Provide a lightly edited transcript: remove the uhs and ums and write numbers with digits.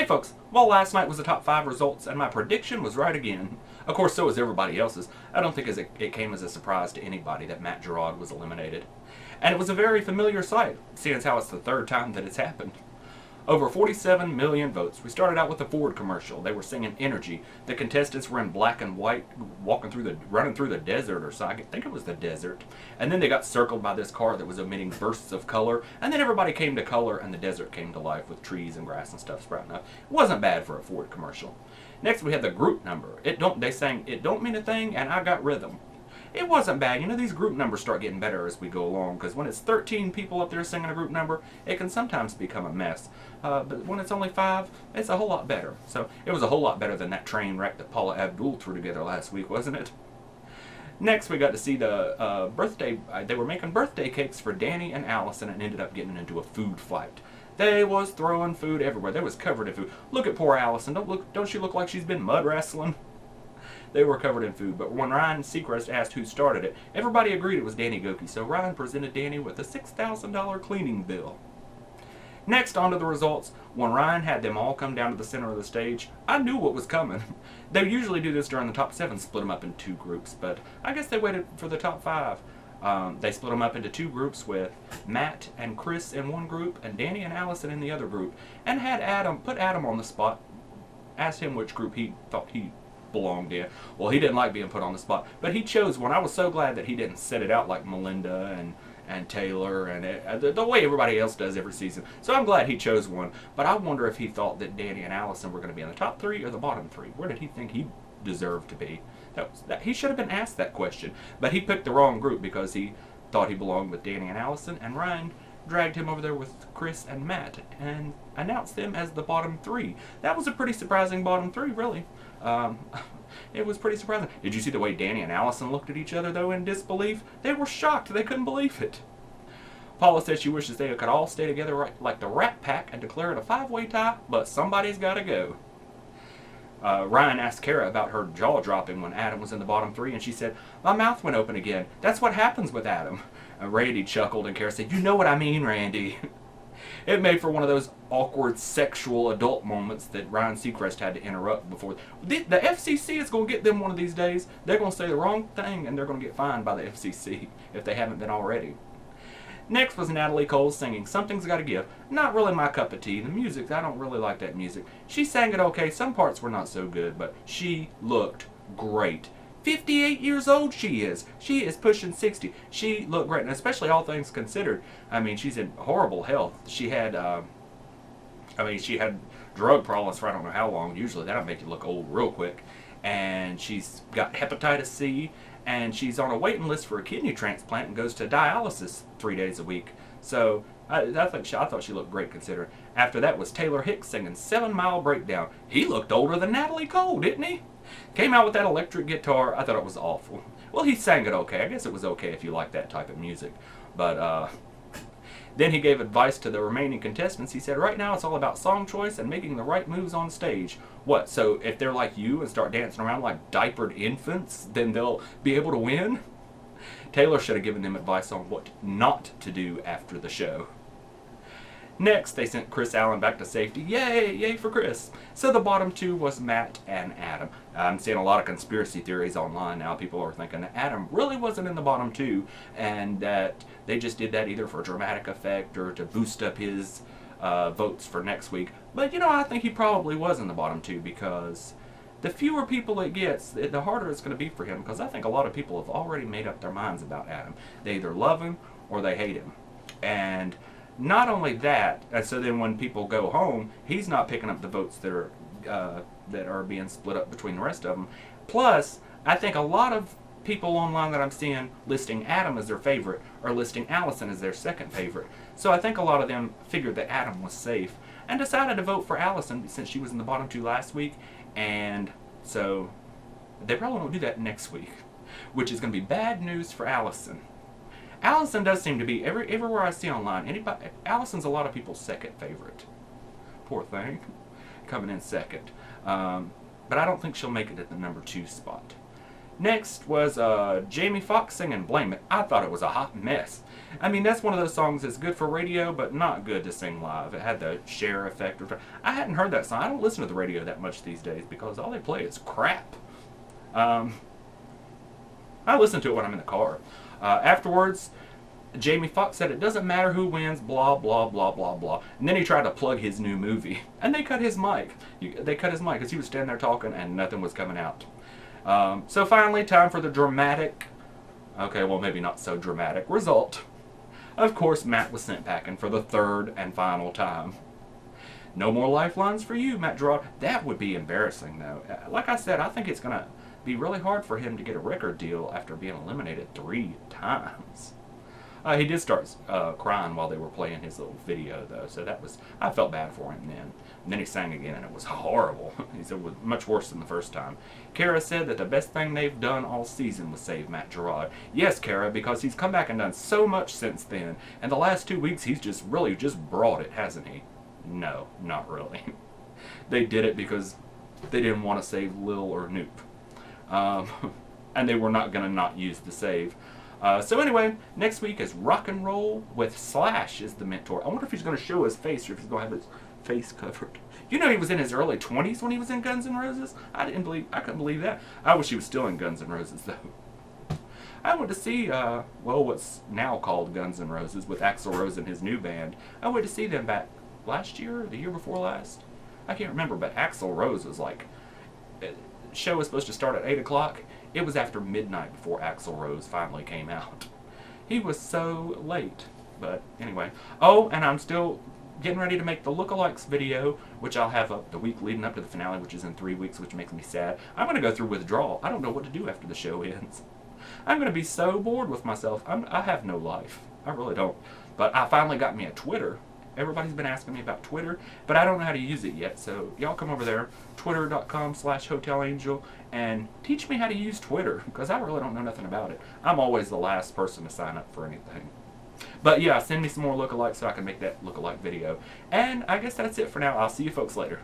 folks, well, last night was the top 5 results, and my prediction was right again. Of course, so was everybody else's. I don't think it came as a surprise to anybody that Matt Giraud was eliminated. And it was a very familiar sight, seeing as how it's the 3rd time that it's happened. Over 47 million votes. We started out with a Ford commercial. They were singing Energy. The contestants were in black and white, running through the desert or something. I think it was the desert. And then they got circled by this car that was emitting bursts of color. And then everybody came to color and the desert came to life with trees and grass and stuff sprouting up. It wasn't bad for a Ford commercial. Next we had the group number. They sang It Don't Mean a Thing and I Got Rhythm. It wasn't bad. You know, these group numbers start getting better as we go along, because when it's 13 people up there singing a group number, it can sometimes become a mess. But when it's only 5, it's a whole lot better. So it was a whole lot better than that train wreck that Paula Abdul threw together last week, wasn't it? Next, we got to see the birthday. They were making birthday cakes for Danny and Allison and ended up getting into a food fight. They was throwing food everywhere. They was covered in food. Look at poor Allison. Don't she look like she's been mud wrestling? They were covered in food, but when Ryan Seacrest asked who started it, everybody agreed it was Danny Goki, so Ryan presented Danny with a $6,000 cleaning bill. Next, on to the results. When Ryan had them all come down to the center of the stage, I knew what was coming. They usually do this during the top 7, split them up in 2 groups, but I guess they waited for the top 5. They split them up into 2 groups with Matt and Kris in one group and Danny and Allison in the other group, and had put Adam on the spot, asked him which group he thought he belonged in. Well, he didn't like being put on the spot, but he chose one. I was so glad that he didn't set it out like Melinda and Taylor and the way everybody else does every season. So I'm glad he chose one, but I wonder if he thought that Danny and Allison were going to be in the top 3 or the bottom 3. Where did he think he deserved to be? He should have been asked that question, but he picked the wrong group because he thought he belonged with Danny and Allison, and Ryan dragged him over there with Kris and Matt and announced them as the bottom 3. That was a pretty surprising bottom 3, really. It was pretty surprising. Did you see the way Danny and Allison looked at each other, though, in disbelief? They were shocked. They couldn't believe it. Paula said she wishes they could all stay together like the Rat Pack and declare it a 5-way tie, but somebody's got to go. Ryan asked Kara about her jaw dropping when Adam was in the bottom 3, and she said, "My mouth went open again. That's what happens with Adam." Randy chuckled, and Kara said, "You know what I mean, Randy." It made for one of those awkward sexual adult moments that Ryan Seacrest had to interrupt before. The FCC is going to get them one of these days. They're going to say the wrong thing, and they're going to get fined by the FCC if they haven't been already. Next was Natalie Cole singing Something's Gotta Give. Not really my cup of tea. The music, I don't really like that music. She sang it okay. Some parts were not so good, but she looked great. 58 years old she is. She is pushing 60. She looked great, and especially all things considered. I mean, she's in horrible health. She had, she had drug problems for I don't know how long. Usually that'll make you look old real quick. And she's got hepatitis C, and she's on a waiting list for a kidney transplant and goes to dialysis 3 days a week. So I thought she looked great considering. After that was Taylor Hicks singing 7 Mile Breakdown. He looked older than Natalie Cole, didn't he? Came out with that electric guitar. I thought it was awful. Well, he sang it okay. I guess it was okay if you like that type of music. But then he gave advice to the remaining contestants. He said, right now it's all about song choice and making the right moves on stage. What, so if they're like you and start dancing around like diapered infants, then they'll be able to win? Taylor should have given them advice on what not to do after the show. Next, they sent Kris Allen back to safety. Yay! Yay for Kris! So the bottom 2 was Matt and Adam. I'm seeing a lot of conspiracy theories online now. People are thinking that Adam really wasn't in the bottom 2 and that they just did that either for dramatic effect or to boost up his votes for next week. But, you know, I think he probably was in the bottom 2 because the fewer people it gets, the harder it's going to be for him, because I think a lot of people have already made up their minds about Adam. They either love him or they hate him. And not only that, and so then when people go home, he's not picking up the votes that are being split up between the rest of them. Plus, I think a lot of people online that I'm seeing listing Adam as their favorite are listing Allison as their second favorite. So I think a lot of them figured that Adam was safe and decided to vote for Allison since she was in the bottom 2 last week. And so they probably won't do that next week, which is going to be bad news for Allison. Allison does seem to be, everywhere I see online, Allison's a lot of people's second favorite. Poor thing. Coming in second. But I don't think she'll make it at the number 2 spot. Next was Jamie Foxx singing Blame It. I thought it was a hot mess. I mean, that's one of those songs that's good for radio, but not good to sing live. It had the Cher effect. I hadn't heard that song. I don't listen to the radio that much these days because all they play is crap. I listen to it when I'm in the car. Afterwards, Jamie Foxx said it doesn't matter who wins, blah, blah, blah, blah, blah. And then he tried to plug his new movie. And they cut his mic. They cut his mic because he was standing there talking and nothing was coming out. So finally, time for the dramatic, okay, well, maybe not so dramatic, result. Of course, Matt was sent packing for the third and final time. No more lifelines for you, Matt Giraud. That would be embarrassing, though. Like I said, I think it's going to be really hard for him to get a record deal after being eliminated 3 times. He did start crying while they were playing his little video, though, so that was, I felt bad for him then. And then he sang again, and it was horrible. He said it was much worse than the first time. Kara said that the best thing they've done all season was save Matt Giraud. Yes, Kara, because he's come back and done so much since then, and the last 2 weeks he's just really just brought it, hasn't he? No, not really. They did it because they didn't want to save Lil or Noop. And they were not going to not use the save. So anyway, next week is Rock and Roll with Slash as the mentor. I wonder if he's going to show his face or if he's going to have his face covered. You know, he was in his early 20s when he was in Guns N' Roses. I couldn't believe that. I wish he was still in Guns N' Roses though. I went to see, well, what's now called Guns N' Roses with Axl Rose and his new band. I went to see them back last year or the year before last. I can't remember, but Axl Rose was like, the show was supposed to start at 8 o'clock. It was after midnight before Axl Rose finally came out. He was so late. But anyway. Oh, and I'm still getting ready to make the lookalikes video, which I'll have up the week leading up to the finale, which is in 3 weeks, which makes me sad. I'm going to go through withdrawal. I don't know what to do after the show ends. I'm going to be so bored with myself. I have no life. I really don't. But I finally got me a Twitter. Everybody's been asking me about Twitter, but I don't know how to use it yet. So y'all come over there, twitter.com/hotelangel, and teach me how to use Twitter, because I really don't know nothing about it. I'm always the last person to sign up for anything. But yeah, send me some more lookalikes so I can make that lookalike video. And I guess that's it for now. I'll see you folks later.